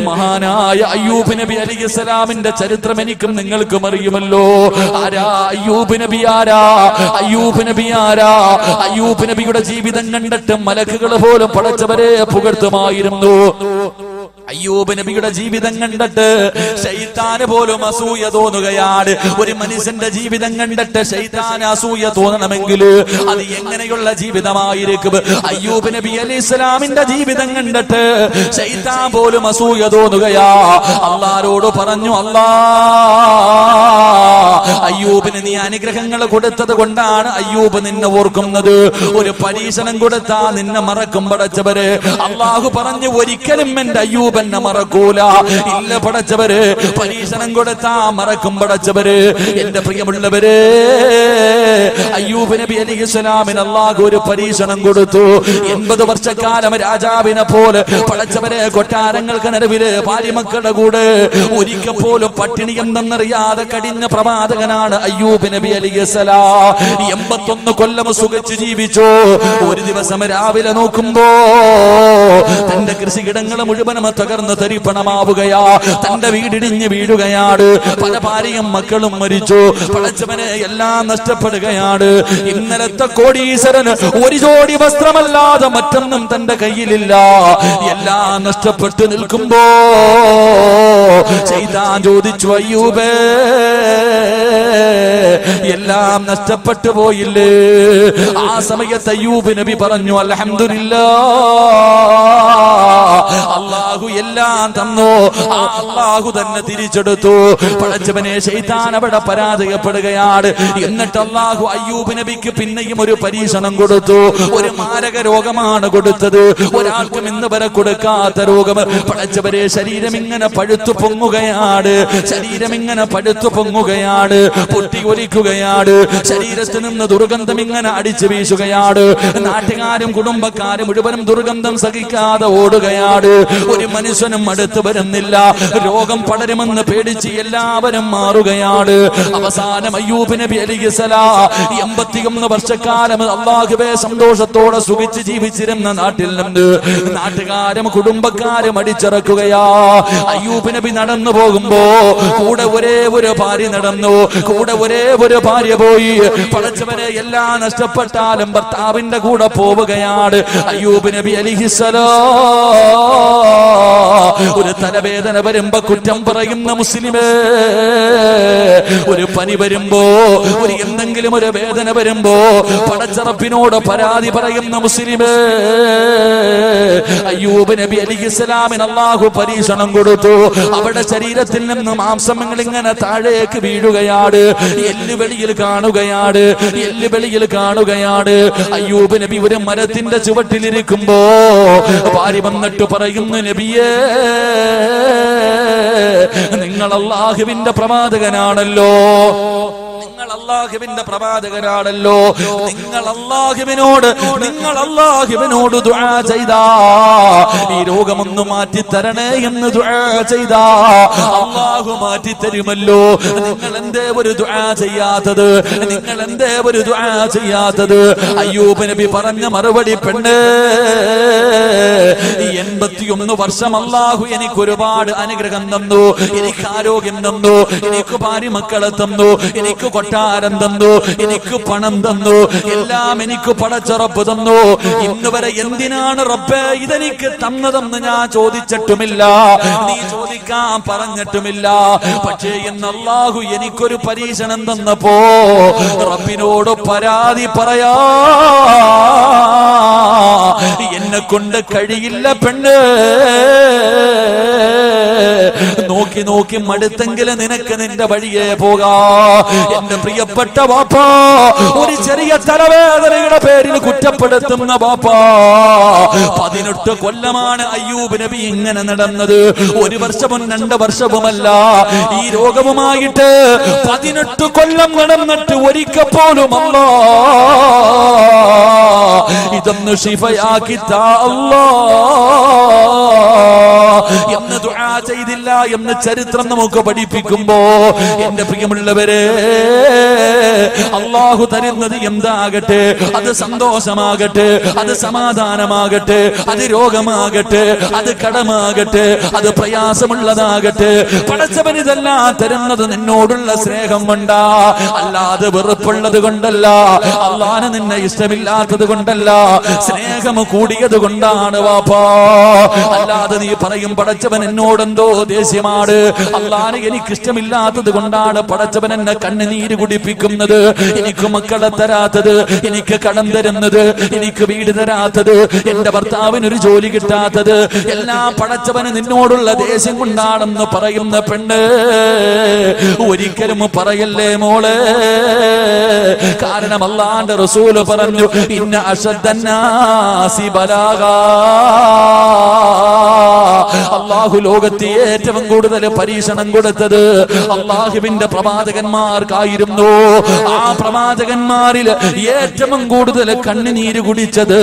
മഹാനായ അയ്യൂബ് നബി അലൈഹിസ്സലാമിന്റെ ചരിത്രം എനിക്കും നിങ്ങൾക്കും അറിയുമല്ലോ. ആരാ അയ്യൂബ് നബി? അയ്യൂബ് നബിയുടെ ജീവിതം കണ്ടിട്ട് മലക്കുകൾ പോലും പടച്ചവരെ പുകഴ്ത്തുമായിരുന്നു. അയ്യൂബ് നബിയുടെ ജീവിതം കണ്ടിട്ട് ശൈത്താന് പോലും അസൂയ തോന്നുകയാണ്. ഒരു മനുഷ്യന്റെ ജീവിതം കണ്ടിട്ട് ശൈത്താന് അസൂയ തോന്നണമെങ്കിൽ അത് എങ്ങനെയുള്ള ജീവിതമായിരിക്കും? അയ്യൂബ് നബി അലൈഹിസ്സലാമിന്റെ ജീവിതം കണ്ടിട്ട് ശൈത്താൻ പോലും അസൂയ തോന്നുകയാ. അല്ലാഹുവോട് പറഞ്ഞു, അല്ലാ, അയ്യൂബിന് നീ അനുഗ്രഹങ്ങൾ കൊടുത്തത് കൊണ്ടാണ് അയ്യൂബ് നിന്നെ ഓർക്കുന്നത്. ഒരു പരീക്ഷണം കൊടുത്താ നിന്നെ മറക്കും പടച്ചവര്. അല്ലാഹു പറഞ്ഞു, ഒരിക്കലും എന്റെ അയ്യൂബ് എന്നെ മറക്കൂല. ഇല്ല പടച്ചവര്, പരീക്ഷണം കൊടുത്താ മറക്കും പടച്ചവര്. എന്റെ പ്രിയമുള്ളവര്, അയ്യൂബ് നബി അലൈഹിസ്സലാമിന് അല്ലാഹു ഒരു പരീക്ഷണം കൊടുത്തു. 80 വർഷക്കാലം രാജാവിനെ പോലെ പടച്ചവരെ കൊട്ടാരങ്ങൾക്ക് നടുവില് ഭാര്യമക്കളുടെ കൂടെ ഒരിക്കൽ പോലും പട്ടിണി എന്തെന്നറിയാതെ കടിഞ്ഞ പ്രവാചകനാണ് അയ്യൂബ് നബി അലൈഹിസ്സലാം. 81 കൊല്ലം സുഖിച്ച് ജീവിച്ചു. ഒരു ദിവസം രാവിലെ നോക്കുമ്പോ തന്റെ കൃഷിയിടങ്ങൾ മുഴുവനും തകർന്ന് തരിപ്പണമാവുകയാ. തന്റെ വീടിടിഞ്ഞ് വീഴുകയാണ്. പല ഭാര്യയും മക്കളും മരിച്ചു. പടച്ചവനെ എല്ലാം നഷ്ടപ്പെടുകയാണ്. ഇന്നലത്തെ കോടീശ്വരന് ഒരു ജോഡി വസ്ത്രമല്ലാതെ മറ്റൊന്നും തന്റെ കയ്യിലില്ല. എല്ലാം നഷ്ടപ്പെട്ടു നിൽക്കുമ്പോ ശൈത്താൻ ചോദിച്ചു, അയ്യൂബേ, എല്ലാം നഷ്ടപ്പെട്ടു പോയില്ലേ? ആ സമയത്ത് അയ്യൂബ് നബി പറഞ്ഞു, അൽഹംദുലില്ലാഹ്, അല്ലാഹു എല്ലാം തന്നു. അല്ലാഹു തന്നെ തിരിച്ചെടുത്തു. പടച്ചവനെ, ശൈത്താൻ അവിടെ പരാജയപ്പെടുകയാണ്. എന്നിട്ട് അല്ലാഹു അയ്യൂബ് നബിക്ക് പിന്നെയും ഒരു പരീക്ഷണം കൊടുത്തു. ഒരു മാരക രോഗമാണ് കൊടുത്തത്. ഒരാൾക്കും ഇന്ന് വരെ കൊടുക്കാത്ത രോഗം. പടച്ചവരെ, ശരീരം ഇങ്ങനെ പഴുത്തു പൊങ്ങുകയാണ്. ശരീരം ഇങ്ങനെ പഴുത്തു പൊങ്ങുകയാണ്. പൊട്ടി ഒലിക്കുകയാണ്. ശരീരത്തിൽ നിന്ന് ദുർഗന്ധം ഇങ്ങനെ അടിച്ചു വീശുകയാണ്. നാട്ടുകാരും കുടുംബക്കാരും മുഴുവനും ദുർഗന്ധം സഹിക്കാതെ ഓടുകയാണ്. ഒരു മനുഷ്യനും അടുത്ത് വരുന്നില്ല. രോഗം പടരുമെന്ന് പേടിച്ച് എല്ലാവരും മാറുകയാണ്. അവസാനം അയ്യൂബ് നബി അലൈഹിസ്സലാം 81 വർഷക്കാലം അല്ലാഹുവേ സന്തോഷത്തോടെ സുഖിച്ച് ജീവിച്ചിരുന്ന നാട്ടിൽ നിന്ന് നാട്ടുകാരും കുടുംബക്കാരും അടിച്ചിറക്കുകയാ. അയ്യൂബ് നബി നടന്നു പോകുമ്പോ കൂടെ ഒരേ ഒരു ഭാര്യ നടന്നു. കൂടെ ഒരേ ഒരു ഭാര്യ പോയി. പടച്ചവനെ, എല്ലാം നഷ്ടപ്പെട്ടാലും ഭർത്താവിന്റെ കൂടെ പോവുകയാണ് അയ്യൂബ് നബി അലൈഹിസ്സലാം. ഒരു തലവേദന വരുമ്പോ കുറ്റം പറയുന്ന മുസ്ലിമേ, ഒരു പനി വരുമ്പോ, ഒരു എന്തെങ്കിലും ഒരു വേദന വരുമ്പോ പടച്ചറപ്പിനോട് പരാതി പറയുന്ന മുസ്ലിമേ, അയ്യൂബ് നബി അലൈഹിസ്സലാമിന് അല്ലാഹു പരീക്ഷണം കൊടുത്തു. അവിടെ ശരീരത്തിൽ നിന്ന് മാംസങ്ങൾ ഇങ്ങനെ താഴേക്ക് വീഴുകയാണ്. എല്ലുവെളിയിൽ കാണുകയാണ്. എല്ലുവെളിയിൽ കാണുകയാണ്. അയ്യൂബ് നബി ഒരു മരത്തിന്റെ ചുവട്ടിലിരിക്കുമ്പോ ഭാര്യ വന്നിട്ട് പറയുന്നു, നബിയേ, നിങ്ങൾ അല്ലാഹുവിന്റെ പ്രവാചകനാണല്ലോ. അല്ലാഹുവിന്റെ പ്രവാചകനാണല്ലോ. നിങ്ങൾ അല്ലാഹുവിനോട് ദുആ ചെയ്താ, ഈ രോഗമൊന്ന് മാറ്റി തരണേ എന്ന് ദുആ ചെയ്താ അല്ലാഹു മാറ്റി തരുമല്ലോ. നിങ്ങൾ എന്തേ ഒരു ദുആ ചെയ്യാത്തത്? നിങ്ങൾ എന്തേ ഒരു ദുആ ചെയ്യാത്തത്? അയ്യൂബ് നബി പറഞ്ഞ മറുപടി, പെണ്ണേ, 81 വർഷം അല്ലാഹു എനിക്ക് ഒരുപാട് അനുഗ്രഹം തന്നു. എനിക്ക് ആരോഗ്യം തന്നു. എനിക്ക് ഭാര്യ മക്കളെ തന്നു. എനിക്ക് കൊട്ടാരം തന്നു. എനിക്ക് പണം തന്നു. എല്ലാം എനിക്ക് പടച്ചറപ്പ് തന്നു. ഇന്ന് വരെ എന്തിനാണ് റബ്ബേ ഇതെനിക്ക് തന്നതെന്ന് ഞാൻ ചോദിച്ചിട്ടുമില്ല. നീ ചോദിക്കാൻ പറഞ്ഞിട്ടുമില്ല. പക്ഷേ ഇന്ന് അല്ലാഹു എനിക്കൊരു പരീക്ഷണം തന്നപ്പോ റബ്ബിനോട് പരാതി പറയാ എന്നെ കൊണ്ട് കഴിയില്ല പെണ്ണ്. നോക്കി നോക്കി മടുത്തെങ്കിലും നിനക്ക് നിന്റെ വഴിയേ പോകാ. എന്റെ പ്രിയപ്പെട്ട ബാപ്പാ, ഒരു ചെറിയ തലവേദനയുടെ പേരിൽ കുറ്റപ്പെടുത്തുന്ന ബാപ്പാ. 18 കൊല്ലമാണ് അയ്യൂബ് നബി ഇങ്ങനെ നടന്നത്. 1 വർഷവും 2 വർഷവുമല്ല. ഈ രോഗവുമായിട്ട് 18 കൊല്ലം നടന്നിട്ട് ഒരിക്കൽ പോലും അല്ലാ ഇതൊന്ന് ശിഫയാക്കി താ അല്ലാ എന്ന് ദുആ ചെയ്തില്ല എന്ന് ചരിത്രം നമുക്ക് പഠിപ്പിക്കുമ്പോ, എന്റെ പ്രിയമുള്ളവരെ, അള്ളാഹു തരുന്നത് എന്താകട്ടെ, അത് സന്തോഷമാകട്ടെ, അത് സമാധാനമാകട്ടെ, അത് രോഗമാകട്ടെ, അത് കടമാകട്ടെ, അത് പ്രയാസമുള്ളതാകട്ടെ, പടച്ചവൻ ഇതെല്ലാം തരുന്നത് നിന്നോടുള്ള സ്നേഹം കൊണ്ടാ, അല്ലാതെ വെറുപ്പുള്ളത് കൊണ്ടല്ല, അള്ളാഹ് നിന്നെ ഇഷ്ടമില്ലാത്തത് കൊണ്ടല്ല, സ്നേഹം കൂടിയത് കൊണ്ടാണ് വാപ്പാ. അല്ലാതെ നീ പറയും പടച്ചവൻ എന്നോടെന്തോ ദേഷ്യമാണ്, അള്ളാഹ് എനിക്ക് ഇഷ്ടമില്ലാത്തത് കൊണ്ടാണ് പടച്ചവൻ എന്നെ കണ്ണുനീര് കുടിപ്പിക്കുന്നത്, എനിക്ക് മക്കളെ തരാത്തത്, എനിക്ക് കടം തരുന്നത്, എനിക്ക് വീട് തരാത്തത്, എന്റെ ഭർത്താവിനൊരു ജോലി കിട്ടാത്തത്, എല്ലാം പടച്ചവന് നിന്നോടുള്ള ദേഷ്യം കൊണ്ടാണെന്ന് പറയുന്ന പെണ്ണ് ഒരിക്കലും പറയല്ലേ മോളെ. കാരണം അല്ലാഹുവിന്റെ റസൂൽ പറഞ്ഞു, ഇന്ന അശദ്ദന്നാസി ബലാഗാ, അല്ലാഹു ലോകത്തെ ഏറ്റവും കൂടുതൽ പരീക്ഷണം കൊടുത്തത് അല്ലാഹുവിന്റെ പ്രവാചകന്മാർക്കായിരുന്നു. ആ പ്രവാചകന്മാരിൽ ഏറ്റവും കൂടുതൽ കണ്ണുനീര് കുടിച്ചത്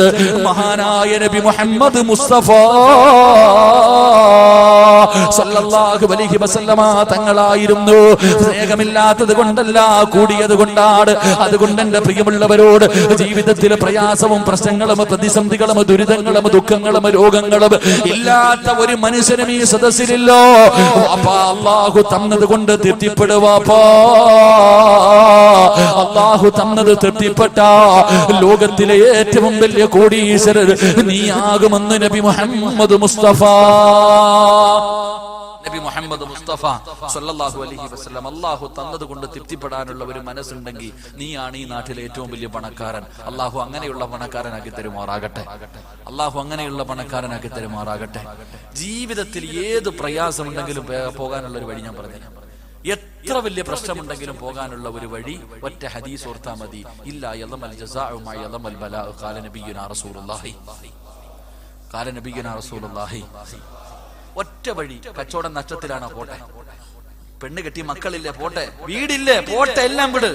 മഹാനായ നബി മുഹമ്മദ് മുസ്തഫ സല്ലല്ലാഹു അലൈഹി വസല്ലമ തങ്ങളായിരുന്നു. സ്നേഹമില്ലാത്തത് കൊണ്ടല്ല, കൂടിയത് കൊണ്ടാണ്. അതുകൊണ്ട് എന്റെ പ്രിയമുള്ളവരോട് ജീവിതത്തിലെ പ്രയാസവും പ്രശ്നങ്ങളും പ്രതിസന്ധികളും ദുരിതങ്ങളും ദുഃഖങ്ങളും രോഗങ്ങളും ഇല്ലാത്ത ഒരു മനുഷ്യനും ഈ സദസ്സിലില്ലോ. അപ്പാ അല്ലാഹു തന്നത് കൊണ്ട് തൃപ്തിപ്പെടുവാപ്പാ, അല്ലാഹു തന്നത് തൃപ്തിപ്പെട്ട ലോകത്തിലെ ഏറ്റവും വലിയ കോടീശ്വരർ നീയാകുമെന്ന് നബി മുഹമ്മദ് മുസ്തഫ. നബി മുഹമ്മദ് മുസ്തഫ സല്ലല്ലാഹു അലൈഹി വസല്ലം അല്ലാഹു തന്നത് കൊണ്ട് തൃപ്തിപ്പെടാനുള്ള ഒരു മനസ്സുണ്ടെങ്കിൽ നീയാണ് ഈ നാട്ടിലെ ഏറ്റവും വലിയ പണക്കാരൻ. അല്ലാഹു അങ്ങനെയുള്ള പണക്കാരനാക്കി തരുമാറാകട്ടെ. അല്ലാഹു അങ്ങനെയുള്ള പണക്കാരനാക്കി തരുമാറാകട്ടെ. ജീവിതത്തിൽ ഏത് പ്രയാസമുണ്ടെങ്കിലും പോകാനുള്ള ഒരു വഴി ഞാൻ പറഞ്ഞു. എത്ര വലിയ പ്രശ്നമുണ്ടെങ്കിലും പോകാനുള്ള ഒരു വഴി ഒറ്റ ഹദീസ് ഓർത്താ മതി. ഇല്ലാ യളമൽ ജസാഉ മാ യളമൽ ബലാ ഖാല നബിയുനാ റസൂലുള്ളാഹി, ഖാല നബിയുനാ റസൂലുള്ളാഹി. ഒറ്റ വഴി. കച്ചവടം നഷ്ടത്തിലാണ്, പോട്ടെ. പെണ്ണ് കെട്ടി മക്കളില്ലേ, പോട്ടെ. വീടില്ലേ, പോട്ടെ. എല്ലാം വിട്.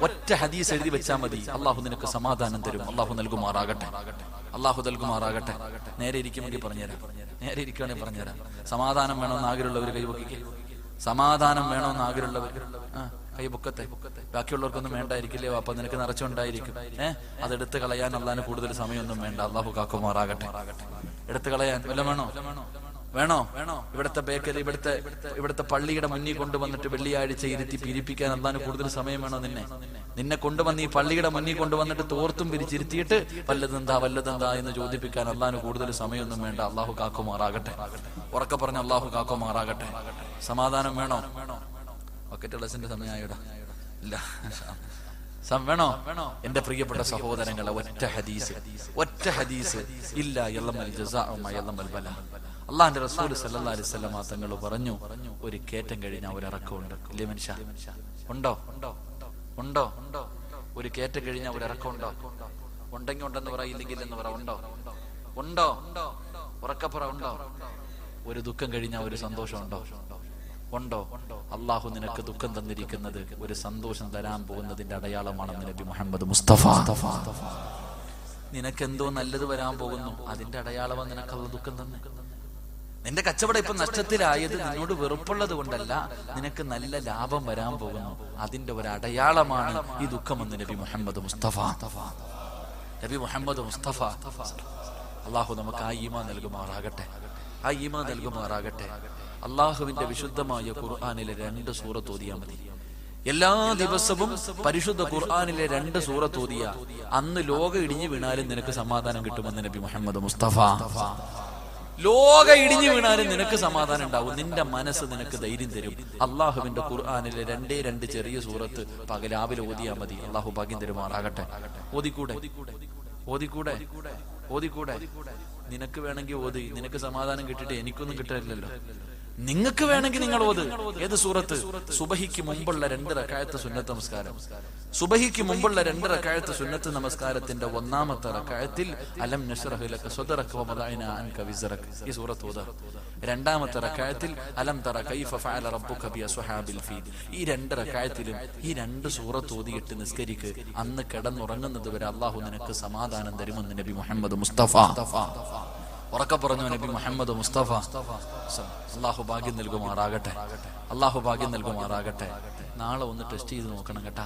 ഒറ്റ ഹദീസ് എഴുതി വെച്ചാ മതി. അള്ളാഹു നിനക്ക് സമാധാനം തരും. അള്ളാഹു നൽകുമാറാകട്ടെ. അള്ളാഹു നൽകുമാറാകട്ടെ. നേരെ ഇരിക്കുമെങ്കിൽ പറഞ്ഞുതരാം, നേരെ ഇരിക്കുകയാണെങ്കിൽ പറഞ്ഞുതരാം. സമാധാനം വേണമെന്ന് ആഗ്രഹമുള്ളവർ കൈപൊക്കിക്കേ. സമാധാനം വേണമെന്ന് ആഗ്രഹമുള്ളവർ കൈ പൊക്കത്തെ. ബാക്കിയുള്ളവർക്കൊന്നും വേണ്ടായിരിക്കില്ലേ അപ്പൊ നിനക്ക് നിറച്ചുണ്ടായിരിക്കും. അതെടുത്ത് കളയാൻ അള്ളാഹിന് കൂടുതൽ സമയമൊന്നും വേണ്ട. അള്ളാഹു കാക്കുമാറാകട്ടെ. എടുത്തു കളയാൻ വല്ല വേണോ? ഇവിടുത്തെ ബേക്കറി, ഇവിടുത്തെ പള്ളിയുടെ മുന്നിൽ കൊണ്ടുവന്നിട്ട് വെള്ളിയാഴ്ച ഇരുത്തി പിരിപ്പിക്കാൻ അള്ളാഹിന് കൂടുതൽ സമയം വേണോ? നിന്നെ കൊണ്ടുവന്ന് ഈ പള്ളിയുടെ മുന്നിൽ കൊണ്ടുവന്നിട്ട് തോർത്തും പിരിച്ചിരുത്തിയിട്ട് വല്ലതെന്താ എന്ന് ചോദിപ്പിക്കാൻ അള്ളാഹിന് കൂടുതൽ സമയമൊന്നും വേണ്ട. അള്ളാഹു കാക്കുമാറാകട്ടെ. ഉറക്കെ പറഞ്ഞ അള്ളാഹു കാക്കുമാറാകട്ടെ. സമാധാനം വേണോ? ബക്കറ്റ് ഗ്ലാസിന്റെ സമയമായിടാ ഇല്ല. വേണോ? എന്റെ പ്രിയപ്പെട്ട സഹോദരങ്ങളെ, ഒറ്റ ഹദീസ് ഇല്ല യളമൽ ജസാഉ മാ യളമൽ ബലാ. അല്ലാഹുവിന്റെ റസൂൽ സല്ലല്ലാഹു അലൈഹി വസല്ലം തങ്ങൾ പറഞ്ഞു, ഒരു കേറ്റം കഴിഞ്ഞാൽ ഒരു ഇറക്കമുണ്ട്. ഇല്ലേ മനുഷ്യ? ഉണ്ടോ? ഒരു കേറ്റം കഴിഞ്ഞാൽ ഒരു ഇറക്കമുണ്ടോ? ഉണ്ടെങ്കിൽ ഉണ്ടെന്ന് പറ, ഇല്ലെങ്കിൽ എന്ന് പറ. ഉണ്ടോ? ഉറക്കപ്പുറ ഉണ്ടോ? ഒരു ദുഃഖം കഴിഞ്ഞാൽ ഒരു സന്തോഷം ഉണ്ടോ? അള്ളാഹു നിനക്ക് ദുഃഖം തന്നിരിക്കുന്നത് ഒരു സന്തോഷം തരാൻ പോകുന്നതിന്റെ അടയാളമാണെന്ന് നബി മുഹമ്മദ് മുസ്തഫ. നിനക്കെന്തോ നല്ലത് വരാൻ പോകുന്നു, അതിന്റെ അടയാളമാണ് നിനക്കുള്ള ദുഃഖം തന്നെ. നിന്റെ കച്ചവടം ഇപ്പൊ നഷ്ടത്തിലായത് നിന്നോട് വെറുപ്പുള്ളത് കൊണ്ടല്ല, നിനക്ക് നല്ല ലാഭം വരാൻ പോകുന്നു, അതിന്റെ ഒരു അടയാളമാണ് ഈ ദുഃഖമെന്ന് നബി മുഹമ്മദ് മുസ്തഫ. അള്ളാഹു നമുക്ക് ആ ഈമാൻ നൽകുമാറാകട്ടെ. അള്ളാഹുവിന്റെ വിശുദ്ധമായ ഖുർആനിലെ 2 സൂറത്ത് ഓതിയാ മതി. എല്ലാ ദിവസവും പരിശുദ്ധ ഖുർആനിലെ 2 സൂറത്ത് ഓതിയ അന്ന് ലോകം ഇടിഞ്ഞു വീണാലും നിനക്ക് സമാധാനം കിട്ടുമെന്ന് നബി മുഹമ്മദ് മുസ്തഫ. ലോകം ഇടിഞ്ഞു വീണാലും നിനക്ക് സമാധാനം ഉണ്ടാവും. നിന്റെ മനസ്സ് നിനക്ക് ധൈര്യം തരും. അള്ളാഹുവിന്റെ ഖുർആനിലെ 2 ചെറിയ സൂറത്ത് രാവിലെ ഓതിയാ മതി. അള്ളാഹു ഭാഗ്യം തരുമാറാകട്ടെ. ഓതിക്കൂടെ? നിനക്ക് വേണമെങ്കിൽ ഓതി. നിനക്ക് സമാധാനം കിട്ടിയിട്ട് എനിക്കൊന്നും കിട്ടില്ലല്ലോ. നിങ്ങൾക്ക് വേണമെങ്കിൽ നിങ്ങൾ ഓത്. ഏത് സൂറത്ത്? സുബഹിക്ക് മുമ്പുള്ള 2 റക്അത്ത് സുന്നത്ത് നമസ്കാരം. സുബഹിക്ക് മുമ്പുള്ള 2 റക്അത്ത് സുന്നത്ത് നമസ്കാരത്തിന്റെ 1ാമത്തെ റക്അത്തിൽ അലം നശ്റഹ് ലക സദ്റക വമദഅന അൻക വിസ്റക, ഈ സൂറത്ത് ഓതാ. 2ാമത്തെ റക്അത്തിൽ അലം തറ കൈഫ ഫഅല റബ്ബുക ബി അസ്ഹാബിൽ ഫീൽ. ഈ 2 റക്അത്തിലും ഈ 2 സൂറത്ത് ഓതിയിട്ട് നിസ്കരിക്ക്. അന്ന് കിടന്നുറങ്ങുന്നത് വരെ അല്ലാഹു നിനക്ക് സമാധാനം തരുമെന്ന് നബി മുഹമ്മദ് മുസ്തഫ. ഉറക്കെ പറഞ്ഞു നബി മുഹമ്മദ് മുസ്തഫ. അള്ളാഹു ഭാഗ്യം നൽകുമാറാകട്ടെ. നാളെ ഒന്ന് ടെസ്റ്റ് ചെയ്ത് നോക്കണം കേട്ടാ.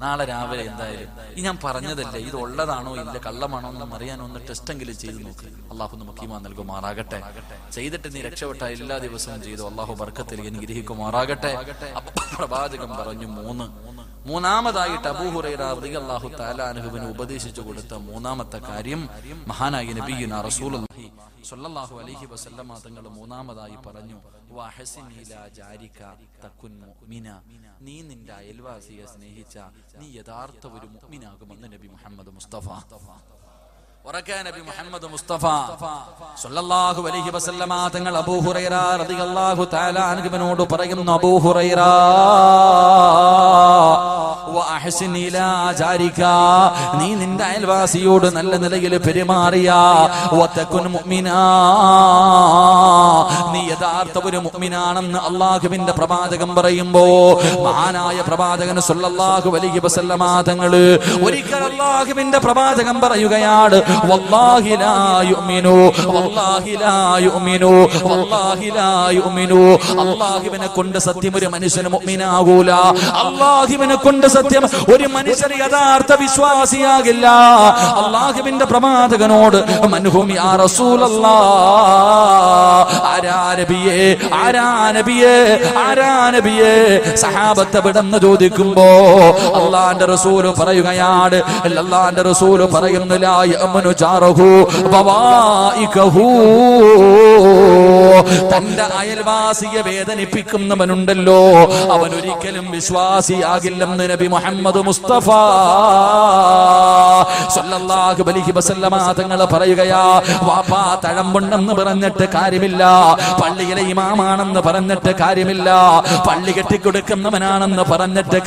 നാളെ രാവിലെ എന്തായാലും ഈ ഞാൻ പറഞ്ഞതല്ലേ, ഇത് ഉള്ളതാണോ ഇല്ല കള്ളമാണോ എന്ന് അറിയാൻ ഒന്ന് ടെസ്റ്റെങ്കിലും ചെയ്ത് നോക്ക്. അള്ളാഹു നമുക്ക് ഈമാൻ നൽകുമാറാകട്ടെ. ചെയ്തിട്ട് നീ രക്ഷപ്പെട്ട എല്ലാ ദിവസവും ചെയ്തു അള്ളാഹു ബർക്കത്തിൽ അനുഗ്രഹിക്കുമാറാകട്ടെ. പ്രവാചകൻ പറഞ്ഞു മൂന്നാമതായിട്ട് അബൂ ഹുറൈറ റളിയല്ലാഹു തആല അൻഹുവിന് ഉപദേശിച്ചു കൊടുത്ത മൂന്നാമത്തെ കാര്യം മഹാനായ നബിയുനാ റസൂലുള്ളാഹി സ്വല്ലല്ലാഹു അലൈഹി വസല്ലമ തങ്ങൾ മൂന്നാമതായി പറഞ്ഞു വഹസിൻ ഇലാ ജാരിക തകുൻ മുഅ്മിന. നീ നിന്റെ അയൽവാസിയെ സ്നേഹിച്ച നീ യഥാർത്ഥ ഒരു മുഅ്മിനാകുമെന്ന് നബി മുഹമ്മദ് മുസ്തഫ നബി മുഹമ്മദ് മുസ്തഫ സ്വല്ലല്ലാഹു അലൈഹി വസല്ലമ തങ്ങൾ അബൂ ഹുറൈറ റളിയല്ലാഹു തആല അൻഹുവിനോട് പറയുന്നു, അബൂ ഹുറൈറ വഅഹ്സിൻ ഇലാ ജാരിക, നീ നിന്റെ അയൽവാസിയോട് നല്ല നിലയിൽ പെരുമാറിയ വതകുൻ മുഅ്മിനാ, നീ യഥാർത്ഥ ഒരു മുഅ്മിനാണെന്ന് അല്ലാഹുവിന്റെ പ്രവാചകൻ പറയുമ്പോ മഹാനായ പ്രവാചകൻ സ്വല്ലല്ലാഹു അലൈഹി വസല്ലമ തങ്ങൾ ഒരിക്കൽ അല്ലാഹുവിന്റെ പ്രവാചകൻ പറയുകയാണ്, വല്ലാഹി ലാ യുഅ്മിനു വല്ലാഹി ലാ യുഅ്മിനു വല്ലാഹി ലാ യുഅ്മിനു. അല്ലാഹുവിനെ കൊണ്ട് സത്യം ഒരു മനുഷ്യന് മുഅ്മിനാകൂല. അല്ലാഹുവിനെ കൊണ്ട് സത്യം ഒരു മനുഷ്യൻ യഥാർത്ഥ വിശ്വാസിയാകില്ല. അല്ലാഹുവിന്റെ പ്രവാചകനോട് മൻഹും യാ റസൂലല്ലാഹ്, ആരാ നബിയേ ആരാ നബിയേ ആരാ നബിയേ സഹാബത്ത് വിടന്ന് ചോദിക്കുമ്പോ അല്ലാഹുവിന്റെ റസൂൽ പറയുകയാണ്, അല്ലാഹുവിന്റെ റസൂൽ പറയുന്നു, ലാ യഅ്മനു ജാറഹു ബവായികഹു, തന്റെ അയൽവാസിയെ വേദനിപ്പിക്കുന്നവനുണ്ടല്ലോ അവൻ ഒരിക്കലും വിശ്വാസിയാകില്ലെന്ന് നബി മുഹമ്മദ് മുസ്തഫ സ്വല്ലല്ലാഹു അലൈഹി വസല്ലമ തങ്ങൾ പറയുകയാ. വാപ്പാ തഴമ്പുണ്ടെന്ന് പറഞ്ഞിട്ട് കാര്യമില്ല, പള്ളിയിലെ ഇമാമാണെന്ന് പറഞ്ഞിട്ട് കാര്യമില്ല, പള്ളി കെട്ടിക്കൊടുക്കുന്നവനാണെന്ന് പറഞ്ഞിട്ട്